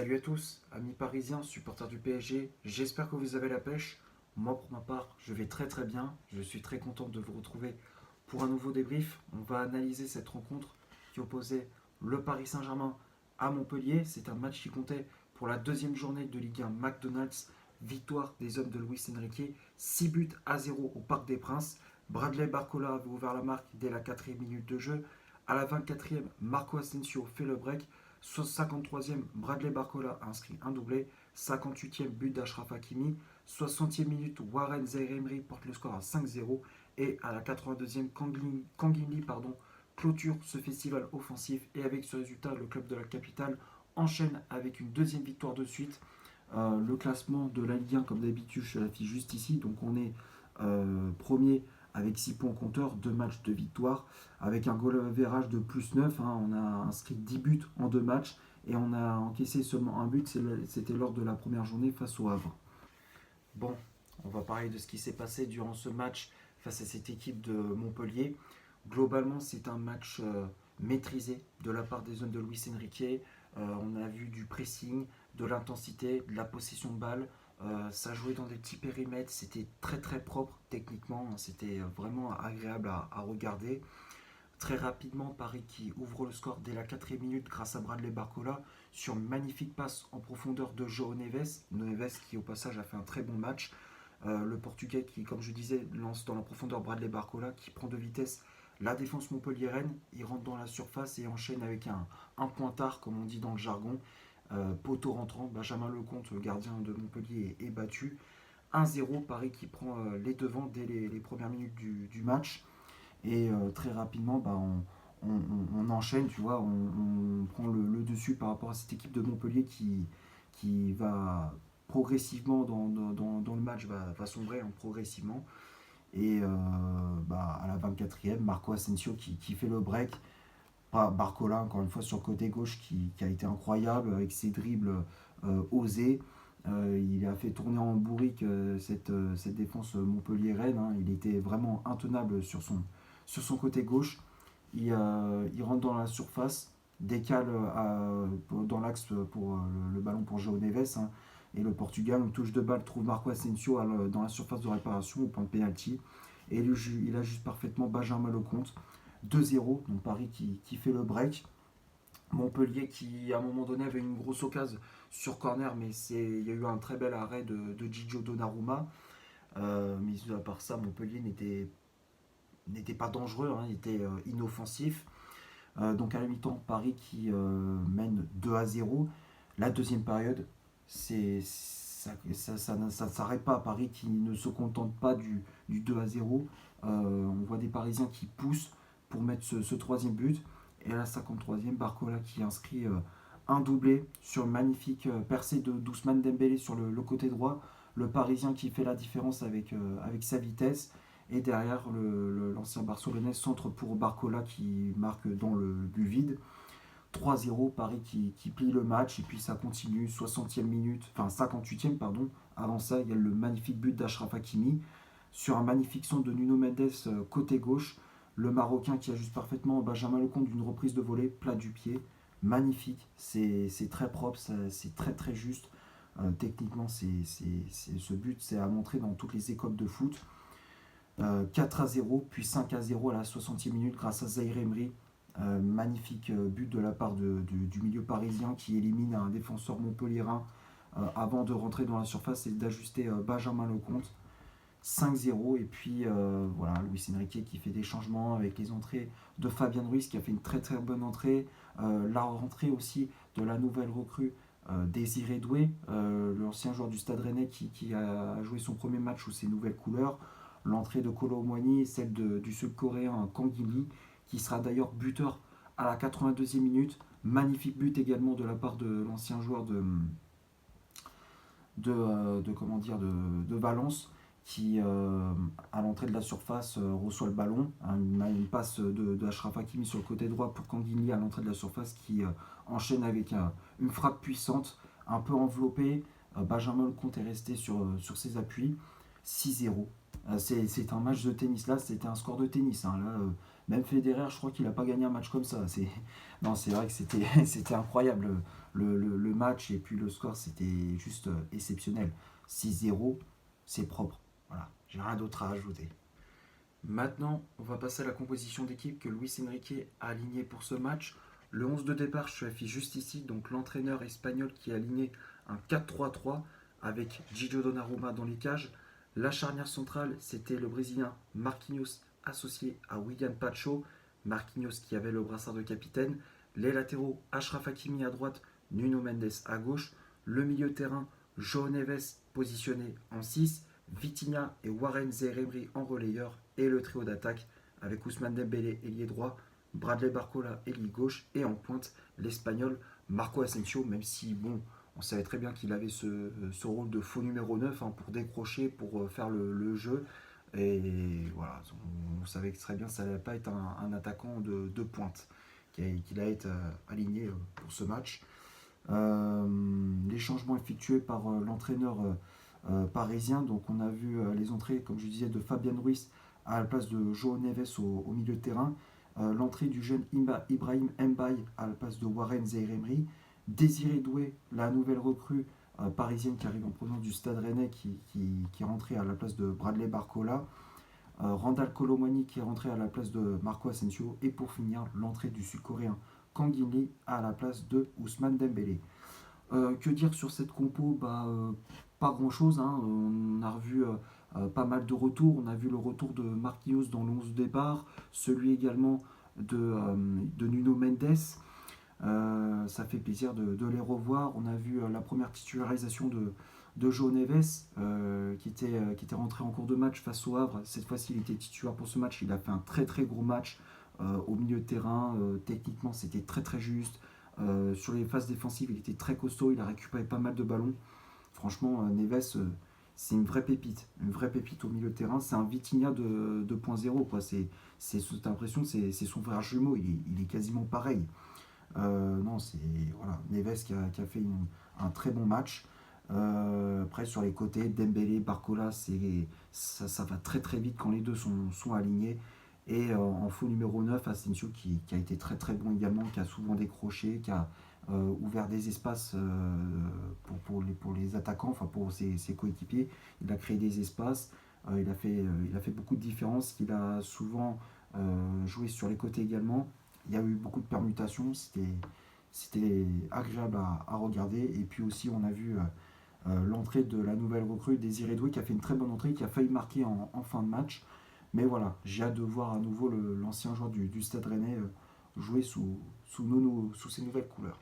Salut à tous, amis parisiens, supporters du PSG, j'espère que vous avez la pêche. Moi pour ma part, je vais très très bien, je suis très content de vous retrouver pour un nouveau débrief. On va analyser cette rencontre qui opposait le Paris Saint-Germain à Montpellier. C'est un match qui comptait pour la deuxième journée de Ligue 1 McDonald's. Victoire des hommes de Luis Enrique, 6 buts à 0 au Parc des Princes. Bradley Barcola avait ouvert la marque dès la 4e minute de jeu. À la 24e, Marco Asensio fait le break. 53e, Bradley Barcola a inscrit un doublé. 58e, but d'Achraf Hakimi. 60e minute, Warren Zaïre-Emery porte le score à 5-0. Et à la 82e, Kanguinli clôture ce festival offensif. Et avec ce résultat, le club de la capitale enchaîne avec une deuxième victoire de suite. Le classement de la Ligue 1, comme d'habitude, je l'affiche juste ici. Donc on est premier avec 6 points au compteur, 2 matchs de victoire, avec un goal average de plus 9. On a inscrit 10 buts en 2 matchs et on a encaissé seulement un but, c'était lors de la première journée face au Havre. Bon, on va parler de ce qui s'est passé durant ce match face à cette équipe de Montpellier. Globalement, c'est un match maîtrisé de la part des hommes de Luis Enrique. On a vu du pressing, de l'intensité, de la possession de balle. Ça jouait dans des petits périmètres, c'était très très propre techniquement, c'était vraiment agréable à regarder. Très rapidement, Paris qui ouvre le score dès la 4e minute grâce à Bradley Barcola sur une magnifique passe en profondeur de João Neves. Neves qui au passage a fait un très bon match. Le Portugais qui, comme je disais, lance dans la profondeur Bradley Barcola qui prend de vitesse la défense montpelliéraine. Il rentre dans la surface et enchaîne avec un pointard, comme on dit dans le jargon. Poteau rentrant, Benjamin Lecomte, gardien de Montpellier, est battu. 1-0, Paris qui prend les devants dès les premières minutes du match. Et très rapidement, on enchaîne, tu vois, on prend le dessus par rapport à cette équipe de Montpellier qui va progressivement dans le match, va sombrer progressivement. Et à la 24e, Marco Asensio qui fait le break. Barcola, encore une fois, sur le côté gauche qui a été incroyable avec ses dribbles osés. Il a fait tourner en bourrique cette défense montpelliéraine. Il était vraiment intenable sur son côté gauche. Il rentre dans la surface, décale dans l'axe pour le ballon pour João Neves. Et le Portugal, en touche de balle, trouve Marco Asensio dans la surface de réparation au point de pénalty. Et il ajuste parfaitement Benjamin Lecomte. 2-0, donc Paris qui fait le break. Montpellier qui à un moment donné avait une grosse occasion sur corner, mais il y a eu un très bel arrêt de Gigio Donnarumma. Mais à part ça, Montpellier n'était pas dangereux, il était inoffensif. Donc à la mi-temps, Paris qui mène 2-0. La deuxième période, ça ne s'arrête pas. Paris qui ne se contente pas du 2-0. On voit des Parisiens qui poussent pour mettre ce troisième but. Et à la 53e, Barcola qui inscrit un doublé sur une magnifique percée d'Ousmane Dembélé sur le côté droit. Le Parisien qui fait la différence avec sa vitesse. Et derrière, l'ancien Barcelonais centre pour Barcola qui marque dans le but vide. 3-0, Paris qui plie le match. Et puis ça continue, 60e minute, enfin 58e, pardon. Avant ça, il y a le magnifique but d'Achraf Hakimi sur un magnifique son de Nuno Mendes côté gauche. Le Marocain qui ajuste parfaitement Benjamin Lecomte d'une reprise de volée, plat du pied. Magnifique, c'est très propre, c'est très très juste. Techniquement, ce but, c'est à montrer dans toutes les écoles de foot. 4-0, puis 5-0 à la 60e minute grâce à Zaïre Emery. Magnifique but de la part du milieu parisien qui élimine un défenseur montpelliérain avant de rentrer dans la surface et d'ajuster Benjamin Lecomte. 5-0 et puis voilà, Luis Enrique qui fait des changements avec les entrées de Fabien Ruiz qui a fait une très très bonne entrée, la rentrée aussi de la nouvelle recrue Désiré Doué, l'ancien joueur du Stade Rennais qui a joué son premier match sous ses nouvelles couleurs, l'entrée de Kolo Muani et celle du sud-coréen Kanguinli qui sera d'ailleurs buteur à la 82e minute, magnifique but également de la part de l'ancien joueur de Valence qui, à l'entrée de la surface, reçoit le ballon. Une passe de Achraf Hakimi sur le côté droit pour Kanguinli à l'entrée de la surface qui enchaîne avec une frappe puissante, un peu enveloppée. Benjamin Lecomte est resté sur ses appuis. 6-0. C'est un match de tennis. Là, c'était un score de tennis. Là, Même Federer, je crois qu'il n'a pas gagné un match comme ça. Non, c'est vrai que c'était incroyable le match et puis le score, c'était juste exceptionnel. 6-0, c'est propre. Voilà, j'ai rien d'autre à ajouter. Maintenant, on va passer à la composition d'équipe que Luis Enrique a alignée pour ce match. Le 11 de départ, je l'affiche juste ici, donc l'entraîneur espagnol qui a aligné un 4-3-3 avec Gigi Donnarumma dans les cages. La charnière centrale, c'était le Brésilien Marquinhos associé à William Pacho. Marquinhos qui avait le brassard de capitaine. Les latéraux, Achraf Hakimi à droite, Nuno Mendes à gauche. Le milieu de terrain, João Neves positionné en 6. Vitinha et Warren Zaïre-Emery en relayeur et le trio d'attaque avec Ousmane Dembélé ailier droit, Bradley Barcola ailier gauche et en pointe l'Espagnol Marco Asensio, même si bon, on savait très bien qu'il avait ce rôle de faux numéro 9 hein, pour décrocher, pour faire le jeu. Et voilà, on savait très bien que ça n'allait pas être un attaquant de pointe qu'il allait être aligné pour ce match. Les changements effectués par l'entraîneur parisien. Donc on a vu les entrées, comme je disais, de Fabien Ruiz à la place de João Neves au milieu de terrain. L'entrée du jeune Ibrahim Mbaye à la place de Warren Zaïre-Emery. Désiré Doué, la nouvelle recrue parisienne qui arrive en provenance du Stade Rennais, qui est rentrée à la place de Bradley Barcola. Randal Colomwani qui est rentré à la place de Marco Asensio. Et pour finir, l'entrée du Sud-Coréen Kang In-lee à la place de Ousmane Dembélé. Que dire sur cette compo pas grand chose. Hein. On a revu pas mal de retours. On a vu le retour de Marquinhos dans l'11 de départ, celui également de Nuno Mendes. Ça fait plaisir de les revoir. On a vu la première titularisation de João Neves qui était rentré en cours de match face au Havre. Cette fois-ci, il était titulaire pour ce match. Il a fait un très très gros match au milieu de terrain. Techniquement, c'était très très juste. Sur les phases défensives, il était très costaud, il a récupéré pas mal de ballons. Franchement, Neves, c'est une vraie pépite au milieu de terrain. C'est un Vitinha de 2.0, quoi. C'est l'impression que c'est son frère jumeau, il est quasiment pareil. Non, c'est voilà, Neves qui a fait un très bon match. Après, sur les côtés, Dembélé, Barcola, ça va très très vite quand les deux sont alignés. Et en faux numéro 9, Asensio qui a été très très bon également, qui a souvent décroché, qui a ouvert des espaces pour les attaquants, enfin pour ses coéquipiers. Il a créé des espaces, il a fait beaucoup de différences, il a souvent joué sur les côtés également. Il y a eu beaucoup de permutations, c'était agréable à regarder. Et puis aussi, on a vu l'entrée de la nouvelle recrue, Désiré Doué, qui a fait une très bonne entrée, qui a failli marquer en fin de match. Mais voilà, j'ai hâte de voir à nouveau l'ancien joueur du Stade Rennais jouer sous ses nouvelles couleurs.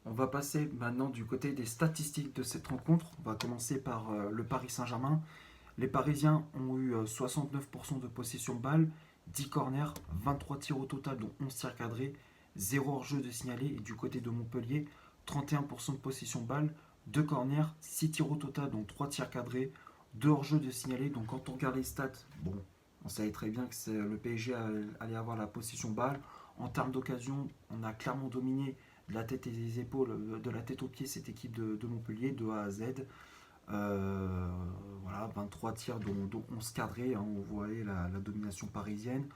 On va passer maintenant du côté des statistiques de cette rencontre. On va commencer par le Paris Saint-Germain. Les Parisiens ont eu 69% de possession de balle, 10 corners, 23 tirs au total, dont 11 tirs cadrés, 0 hors-jeu de signalé. Et du côté de Montpellier, 31% de possession de balle, 2 corners, 6 tirs au total, dont 3 tirs cadrés, 2 hors-jeu de signalé. Donc quand on regarde les stats, bon, on savait très bien que le PSG allait avoir la possession de balle. En termes d'occasion, on a clairement dominé de la tête et des épaules, de la tête aux pieds, cette équipe de Montpellier, de A à Z. Voilà, 23 tirs dont 11 cadrés, hein, on voyait la domination parisienne.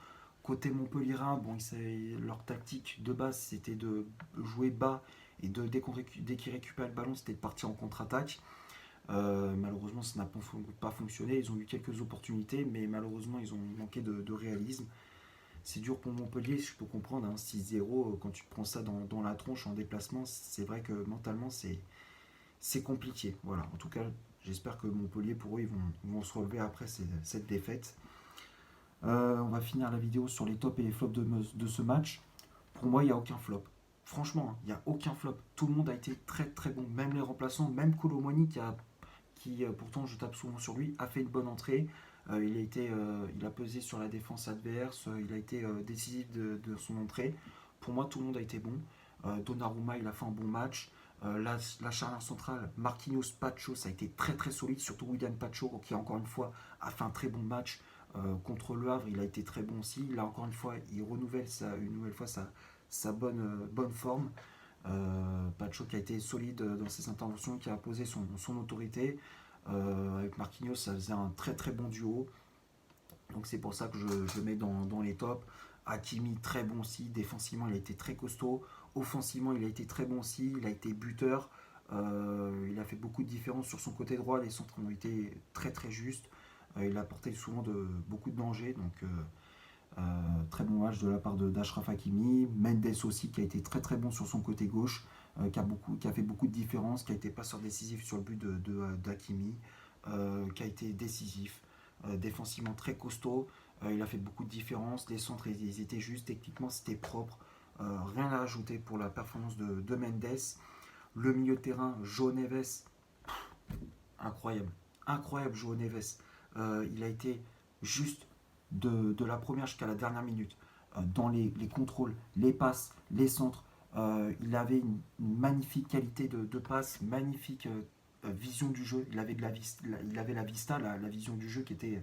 Côté Montpellierin, bon, leur tactique de base c'était de jouer bas et dès qu'ils récupèrent le ballon c'était de partir en contre-attaque. Malheureusement ça n'a pas fonctionné, ils ont eu quelques opportunités mais malheureusement ils ont manqué de réalisme. C'est dur pour Montpellier, je peux comprendre, hein, 6-0 quand tu prends ça dans la tronche en déplacement, c'est vrai que mentalement c'est compliqué. Voilà, en tout cas, j'espère que Montpellier, pour eux, ils vont se relever après cette défaite. On va finir la vidéo sur les tops et les flops de ce match. Pour moi, il n'y a aucun flop. Franchement, hein, il n'y a aucun flop. Tout le monde a été très très bon. Même les remplaçants, même Colomwani qui pourtant je tape souvent sur lui, a fait une bonne entrée. Il a pesé sur la défense adverse. Il a été décisif de son entrée. Pour moi, tout le monde a été bon. Donnarumma, il a fait un bon match. La charnière centrale, Marquinhos, Pacho, ça a été très très solide, surtout William Pacho qui encore une fois a fait un très bon match contre Le Havre, il a été très bon aussi. Là encore une fois, il renouvelle une nouvelle fois sa bonne forme. Pacho qui a été solide dans ses interventions, qui a posé son autorité. Avec Marquinhos, ça faisait un très très bon duo. Donc c'est pour ça que je le mets dans les tops. Hakimi, très bon aussi. Défensivement, il a été très costaud. Offensivement, il a été très bon aussi. Il a été buteur. Il a fait beaucoup de différence sur son côté droit. Les centres ont été très très justes. Il a apporté souvent beaucoup de dangers. Donc très bon match de la part d'Achraf Hakimi. Mendes aussi qui a été très très bon sur son côté gauche. Qui a fait beaucoup de différence. Qui a été passeur décisif sur le but d'Hakimi. Qui a été décisif. Défensivement très costaud. Il a fait beaucoup de différence. Les centres ils étaient justes. Techniquement c'était propre. Rien à rajouter pour la performance de Mendes. Le milieu de terrain, João Neves, incroyable. Incroyable João Neves. Il a été juste de la première jusqu'à la dernière minute. Dans les contrôles, les passes, les centres. Il avait une magnifique qualité de passe, magnifique vision du jeu. Il avait la vista, la vision du jeu qui était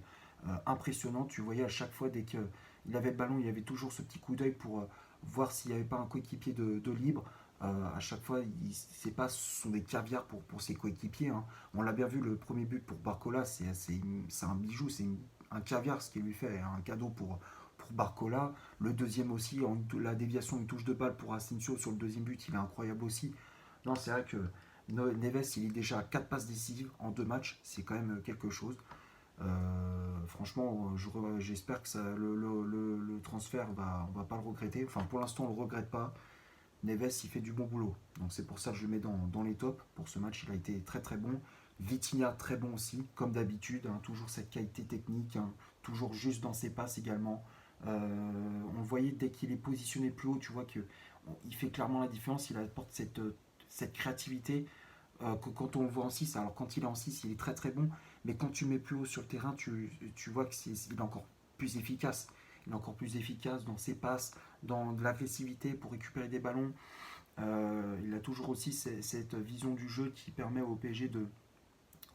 impressionnante. Tu voyais à chaque fois, dès qu'il avait le ballon, il avait toujours ce petit coup d'œil pour voir s'il n'y avait pas un coéquipier de libre. À chaque fois, ses passes sont des caviars pour ses coéquipiers. Hein. On l'a bien vu, le premier but pour Barcola, c'est un bijou, c'est un caviar ce qu'il lui fait, un cadeau pour Barcola. Le deuxième aussi, la déviation, une touche de balle pour Asensio sur le deuxième but, il est incroyable aussi. Non, c'est vrai que Neves, il est déjà à 4 passes décisives en 2 matchs, c'est quand même quelque chose. Franchement, j'espère que le transfert, on va pas le regretter. Enfin, pour l'instant, on le regrette pas. Neves, il fait du bon boulot. Donc c'est pour ça que je le mets dans les tops. Pour ce match, il a été très très bon. Vitinha, très bon aussi, comme d'habitude. Hein, toujours cette qualité technique, hein, toujours juste dans ses passes également. On le voyait dès qu'il est positionné plus haut, tu vois qu'il fait clairement la différence. Il apporte cette créativité que quand on le voit en 6. Alors quand il est en 6, il est très très bon. Mais quand tu mets plus haut sur le terrain, tu vois qu'il est encore plus efficace. Il est encore plus efficace dans ses passes, dans de l'agressivité pour récupérer des ballons. Il a toujours aussi cette vision du jeu qui permet au PSG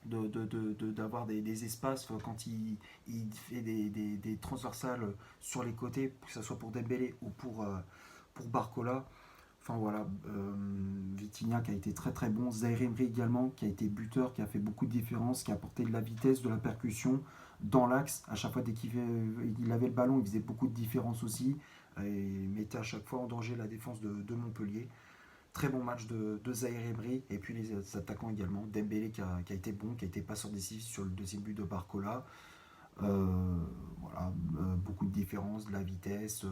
d'avoir des espaces quand il fait des transversales sur les côtés, que ce soit pour Dembélé ou pour Barcola. Enfin voilà, Vitinha qui a été très très bon, Zaïre Emery également qui a été buteur, qui a fait beaucoup de différence, qui a apporté de la vitesse, de la percussion dans l'axe. À chaque fois dès qu'il avait le ballon, il faisait beaucoup de différence aussi et mettait à chaque fois en danger la défense de Montpellier. Très bon match de Zaïre Emery et puis les attaquants également. Dembélé qui a été bon, qui a été passeur décisif sur le deuxième but de Barcola. Voilà, beaucoup de différence, de la vitesse.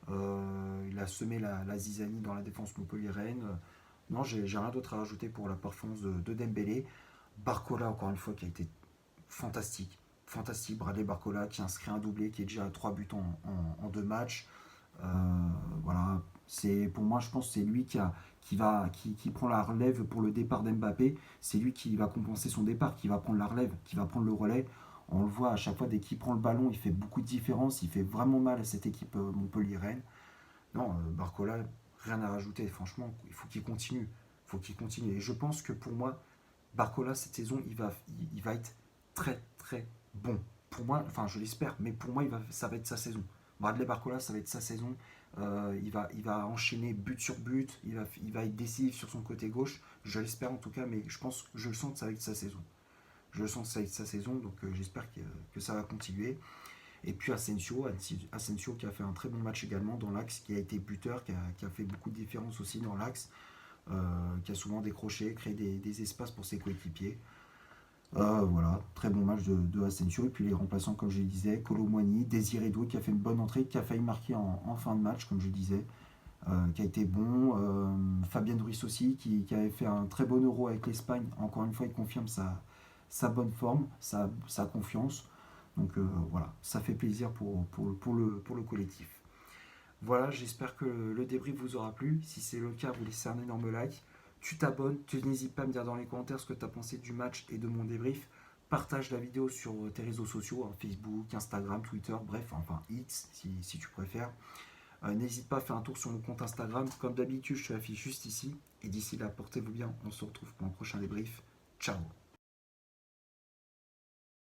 Il a semé la zizanie dans la défense montpelliéraine. Non, j'ai rien d'autre à rajouter pour la performance de Dembélé. Barcola, encore une fois, qui a été fantastique. Fantastique, Bradley Barcola qui inscrit un doublé, qui est déjà à 3 buts en 2 matchs. Voilà, pour moi, je pense que c'est lui qui prend la relève pour le départ d'Mbappé. C'est lui qui va compenser son départ, qui va prendre la relève, qui va prendre le relais. On le voit à chaque fois, dès qu'il prend le ballon, il fait beaucoup de différence. Il fait vraiment mal à cette équipe montpelliéraine. Non, Barcola, rien à rajouter. Franchement, il faut qu'il continue. Il faut qu'il continue. Et je pense que pour moi, Barcola, cette saison, il va être très très bon. Pour moi, enfin je l'espère, mais pour moi, ça va être sa saison. Bradley Barcola, ça va être sa saison. Il va enchaîner but sur but. Il va être décisif sur son côté gauche. Je l'espère en tout cas, mais je le sens que ça va être sa saison. Je le sens que ça va être sa saison, donc j'espère que ça va continuer. Et puis Asensio qui a fait un très bon match également dans l'axe, qui a été buteur, qui a fait beaucoup de différence aussi dans l'axe, qui a souvent décroché, créé des espaces pour ses coéquipiers. Voilà, très bon match de Asensio. Et puis les remplaçants, comme je le disais, Kolo Muani, Désiré Doué qui a fait une bonne entrée, qui a failli marquer en fin de match, comme je le disais, qui a été bon. Fabien Ruiz aussi, qui avait fait un très bon Euro avec l'Espagne. Encore une fois, il confirme sa bonne forme, sa confiance. Donc voilà, ça fait plaisir pour le collectif. Voilà, j'espère que le débrief vous aura plu. Si c'est le cas, vous laissez un énorme like. Tu t'abonnes, tu n'hésites pas à me dire dans les commentaires ce que tu as pensé du match et de mon débrief. Partage la vidéo sur tes réseaux sociaux, hein, Facebook, Instagram, Twitter, bref, enfin X si tu préfères. N'hésite pas à faire un tour sur mon compte Instagram. Comme d'habitude, je te l'affiche juste ici. Et d'ici là, portez-vous bien. On se retrouve pour un prochain débrief. Ciao.